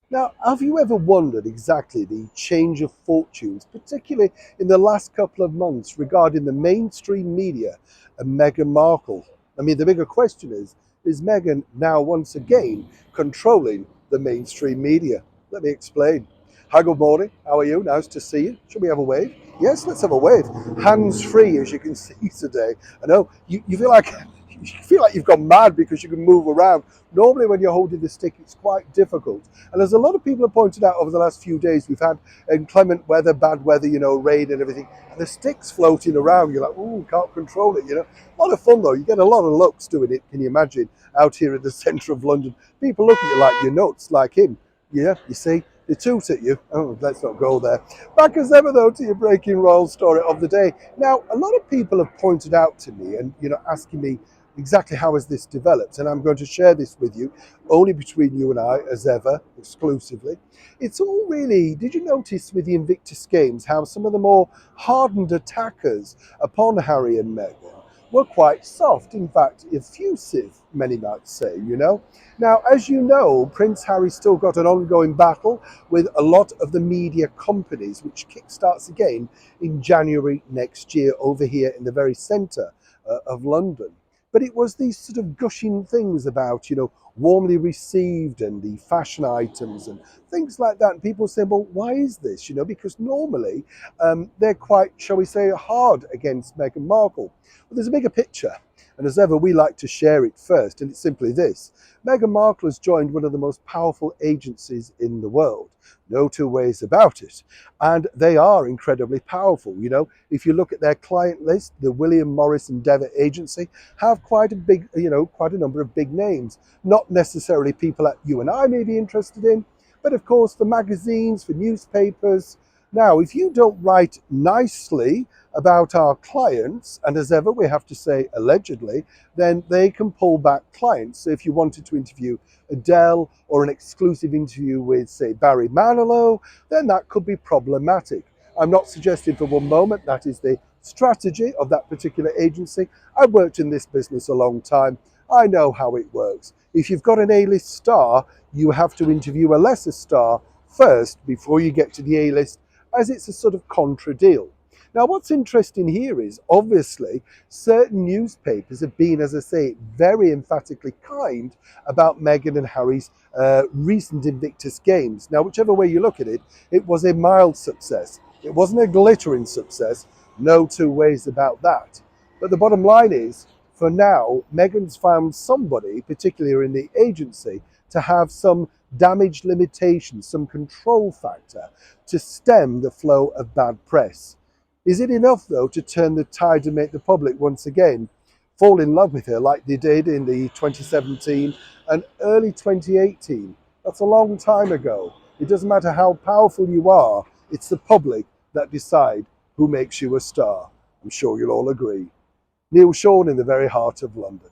Now, have you ever wondered exactly the change of fortunes, particularly in the last couple of months, regarding the mainstream media and Meghan Markle? I mean, the bigger question is Meghan now once again controlling the mainstream media? Let me explain. Hi, good morning. How are you? Nice to see you. Should we have a wave? Yes, let's have a wave. Hands free, as you can see today. I know you feel like you've gone mad because you can move around. Normally, when you're holding the stick, it's quite difficult. And as a lot of people have pointed out over the last few days, we've had inclement weather, bad weather, rain and everything. And the stick's floating around. You're like, ooh, can't control it, A lot of fun though. You get a lot of looks doing it, can you imagine, out here in the centre of London. People look at you like you're nuts, like him. Yeah, you see, they toot at you. Oh, let's not go there. Back as ever though to your breaking royal story of the day. Now, a lot of people have pointed out to me and, asking me exactly how has this developed, and I'm going to share this with you only between you and I, as ever, exclusively. It's all really, did you notice with the Invictus Games how some of the more hardened attackers upon Harry and Meghan were quite soft, in fact, effusive, many might say. Now, as you know, Prince Harry still got an ongoing battle with a lot of the media companies, which kickstarts again in January next year over here in the very centre of London. But it was these sort of gushing things about, warmly received and the fashion items and things like that. And people say, well, why is this? Because normally they're quite, shall we say, hard against Meghan Markle. But there's a bigger picture. And as ever, we like to share it first. And it's simply this. Meghan Markle has joined one of the most powerful agencies in the world. No two ways about it. And they are incredibly powerful. If you look at their client list, the William Morris Endeavour Agency have quite a big, quite a number of big names. Not necessarily people that you and I may be interested in, but of course for magazines, for newspapers. Now, if you don't write nicely about our clients, and as ever we have to say allegedly, then they can pull back clients. So if you wanted to interview Adele or an exclusive interview with, say, Barry Manilow, then that could be problematic. I'm not suggesting for one moment that is the strategy of that particular agency. I've worked in this business a long time. I know how it works. If you've got an A-list star, you have to interview a lesser star first before you get to the A-list, as it's a sort of contra deal. Now, what's interesting here is, obviously, certain newspapers have been, as I say, very emphatically kind about Meghan and Harry's recent Invictus Games. Now, whichever way you look at it, it was a mild success. It wasn't a glittering success. No two ways about that. But the bottom line is, for now, Meghan's found somebody, particularly in the agency, to have some damage limitation, some control factor to stem the flow of bad press. Is it enough, though, to turn the tide and make the public once again fall in love with her like they did in the 2017 and early 2018? That's a long time ago. It doesn't matter how powerful you are, it's the public that decide who makes you a star. I'm sure you'll all agree. Neil Sean in the very heart of London.